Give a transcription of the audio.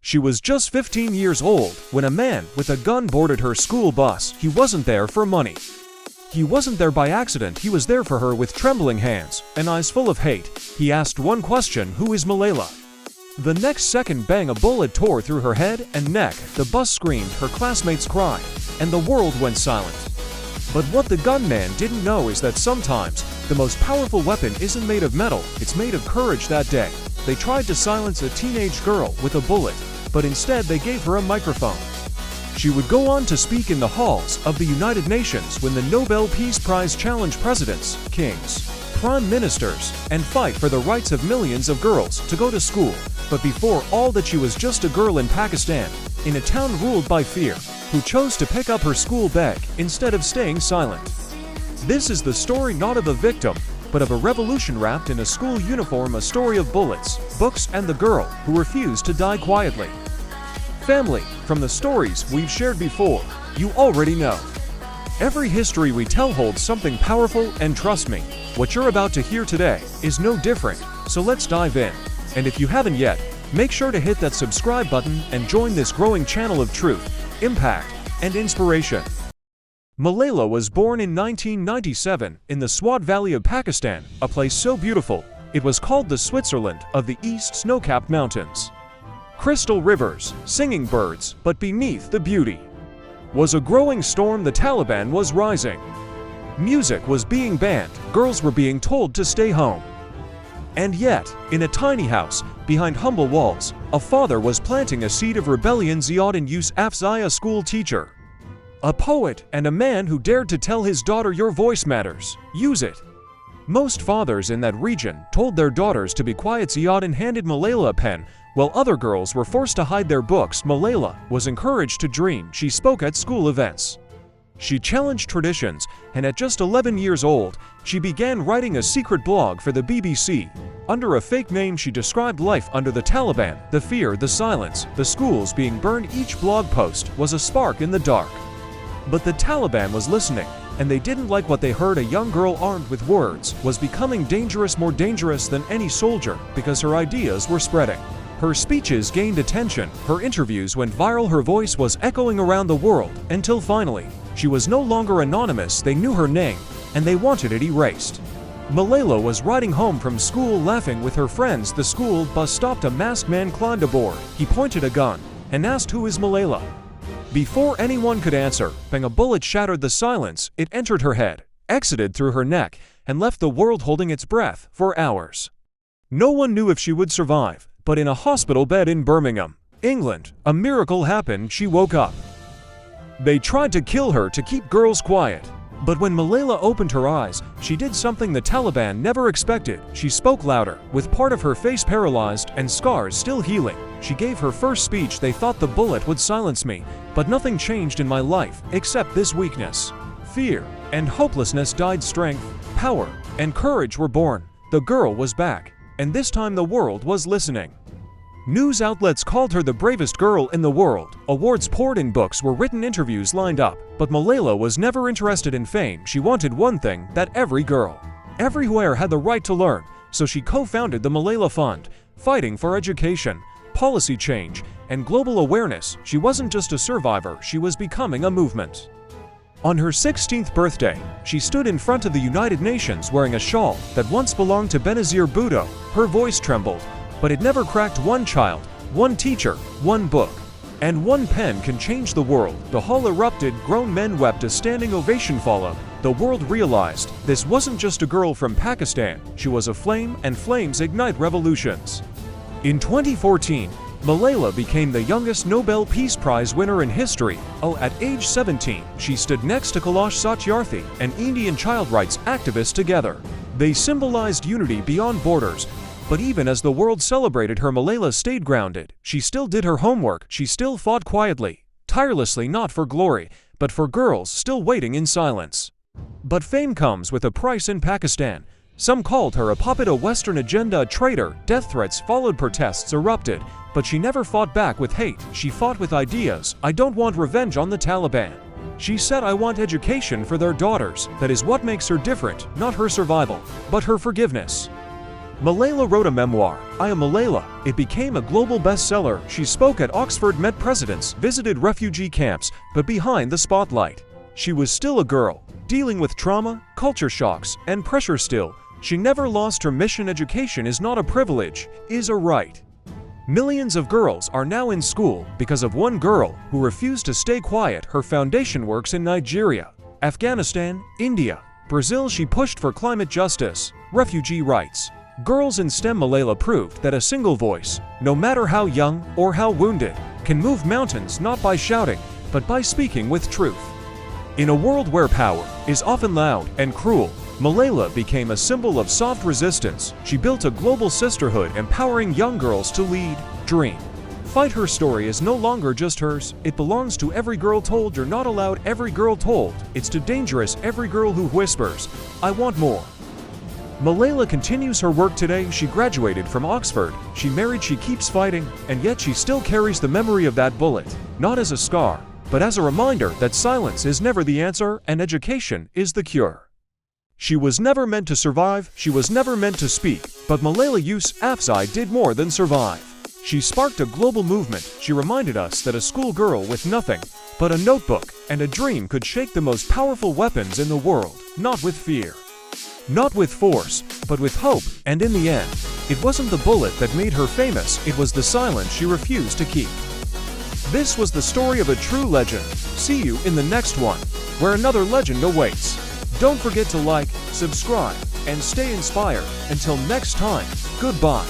She was just 15 years old when a man with a gun boarded her school bus. He wasn't there for money. He wasn't there by accident. He was there for her with trembling hands and eyes full of hate. He asked one question: who is Malala? The next second, bang, a bullet tore through her head and neck. The bus screamed, her classmates cried, and the world went silent. But what the gunman didn't know is that sometimes the most powerful weapon isn't made of metal, it's made of courage. That day, they tried to silence a teenage girl with a bullet, but instead they gave her a microphone. She would go on to speak in the halls of the United Nations when the Nobel Peace Prize challenged presidents, kings, prime ministers, and fight for the rights of millions of girls to go to school. But before all that, she was just a girl in Pakistan, in a town ruled by fear, who chose to pick up her school bag instead of staying silent. This is the story not of a victim, but of a revolution wrapped in a school uniform, a story of bullets, books, and the girl who refused to die quietly. Family, from the stories we've shared before, you already know. Every history we tell holds something powerful, and trust me, what you're about to hear today is no different, so let's dive in. And if you haven't yet, make sure to hit that subscribe button and join this growing channel of truth, impact, and inspiration. Malala was born in 1997 in the Swat Valley of Pakistan, a place so beautiful, it was called the Switzerland of the East Snow-capped mountains. Crystal rivers, singing birds, but beneath the beauty was a growing storm. The Taliban was rising. Music was being banned, girls were being told to stay home. And yet, in a tiny house, behind humble walls, a father was planting a seed of rebellion. Malala Yousafzai, a school teacher, a poet, and a man who dared to tell his daughter, your voice matters, use it. Most fathers in that region told their daughters to be quiet. Ziauddin handed Malala a pen, while other girls were forced to hide their books. Malala was encouraged to dream. She spoke at school events. She challenged traditions, and at just 11 years old, she began writing a secret blog for the BBC. Under a fake name, she described life under the Taliban, the fear, the silence, the schools being burned. Each blog post was a spark in the dark. But the Taliban was listening, and they didn't like what they heard. A young girl armed with words was becoming dangerous, more dangerous than any soldier, because her ideas were spreading. Her speeches gained attention, her interviews went viral, her voice was echoing around the world, until finally, she was no longer anonymous. They knew her name, and they wanted it erased. Malala was riding home from school laughing with her friends. The school bus stopped. A masked man climbed aboard. He pointed a gun and asked, who is Malala? Before anyone could answer, bang, a bullet shattered the silence. It entered her head, exited through her neck, and left the world holding its breath for hours. No one knew if she would survive, but in a hospital bed in Birmingham, England, a miracle happened. She woke up. They tried to kill her to keep girls quiet. But when Malala opened her eyes, she did something the Taliban never expected. She spoke louder, with part of her face paralyzed and scars still healing. She gave her first speech. They thought the bullet would silence me, but nothing changed in my life except this weakness. Fear and hopelessness died. Strength, power, and courage were born. The girl was back, and this time the world was listening. News outlets called her the bravest girl in the world. Awards poured in, books were written, interviews lined up. But Malala was never interested in fame. She wanted one thing, that every girl everywhere had the right to learn. So she co-founded the Malala Fund, fighting for education, policy change, and global awareness. She wasn't just a survivor, she was becoming a movement. On her 16th birthday, she stood in front of the United Nations wearing a shawl that once belonged to Benazir Bhutto. Her voice trembled, but it never cracked. One child, one teacher, one book, and one pen can change the world. The hall erupted, grown men wept, a standing ovation followed. The world realized this wasn't just a girl from Pakistan, she was a flame, and flames ignite revolutions. In 2014, Malala became the youngest Nobel Peace Prize winner in history. At age 17, she stood next to Kailash Satyarthi, an Indian child rights activist. Together, they symbolized unity beyond borders. But even as the world celebrated her, Malala stayed grounded. She still did her homework. She still fought quietly, tirelessly, not for glory, but for girls still waiting in silence. But fame comes with a price in Pakistan. Some called her a puppet, a Western agenda, a traitor. Death threats followed, protests erupted. But she never fought back with hate. She fought with ideas. I don't want revenge on the Taliban. She said, I want education for their daughters. That is what makes her different, not her survival, but her forgiveness. Malala wrote a memoir, I Am Malala. It became a global bestseller. She spoke at Oxford, met presidents, visited refugee camps, but behind the spotlight, she was still a girl, dealing with trauma, culture shocks, and pressure still. She never lost her mission. Education is not a privilege, is a right. Millions of girls are now in school because of one girl who refused to stay quiet. Her foundation works in Nigeria, Afghanistan, India, Brazil. She pushed for climate justice, refugee rights. Girls in STEM. Malala proved that a single voice, no matter how young or how wounded, can move mountains not by shouting, but by speaking with truth. In a world where power is often loud and cruel, Malala became a symbol of soft resistance. She built a global sisterhood, empowering young girls to lead, dream, fight. Her story is no longer just hers. It belongs to every girl told you're not allowed. Every girl told it's too dangerous. Every girl who whispers, I want more. Malala continues her work today. She graduated from Oxford, she married, she keeps fighting, and yet she still carries the memory of that bullet, not as a scar, but as a reminder that silence is never the answer and education is the cure. She was never meant to survive, she was never meant to speak, but Malala Yousafzai did more than survive. She sparked a global movement. She reminded us that a schoolgirl with nothing but a notebook and a dream could shake the most powerful weapons in the world, not with fear, not with force, but with hope. And in the end, it wasn't the bullet that made her famous, it was the silence she refused to keep. This was the story of a true legend. See you in the next one, where another legend awaits. Don't forget to like, subscribe, and stay inspired. Until next time, goodbye.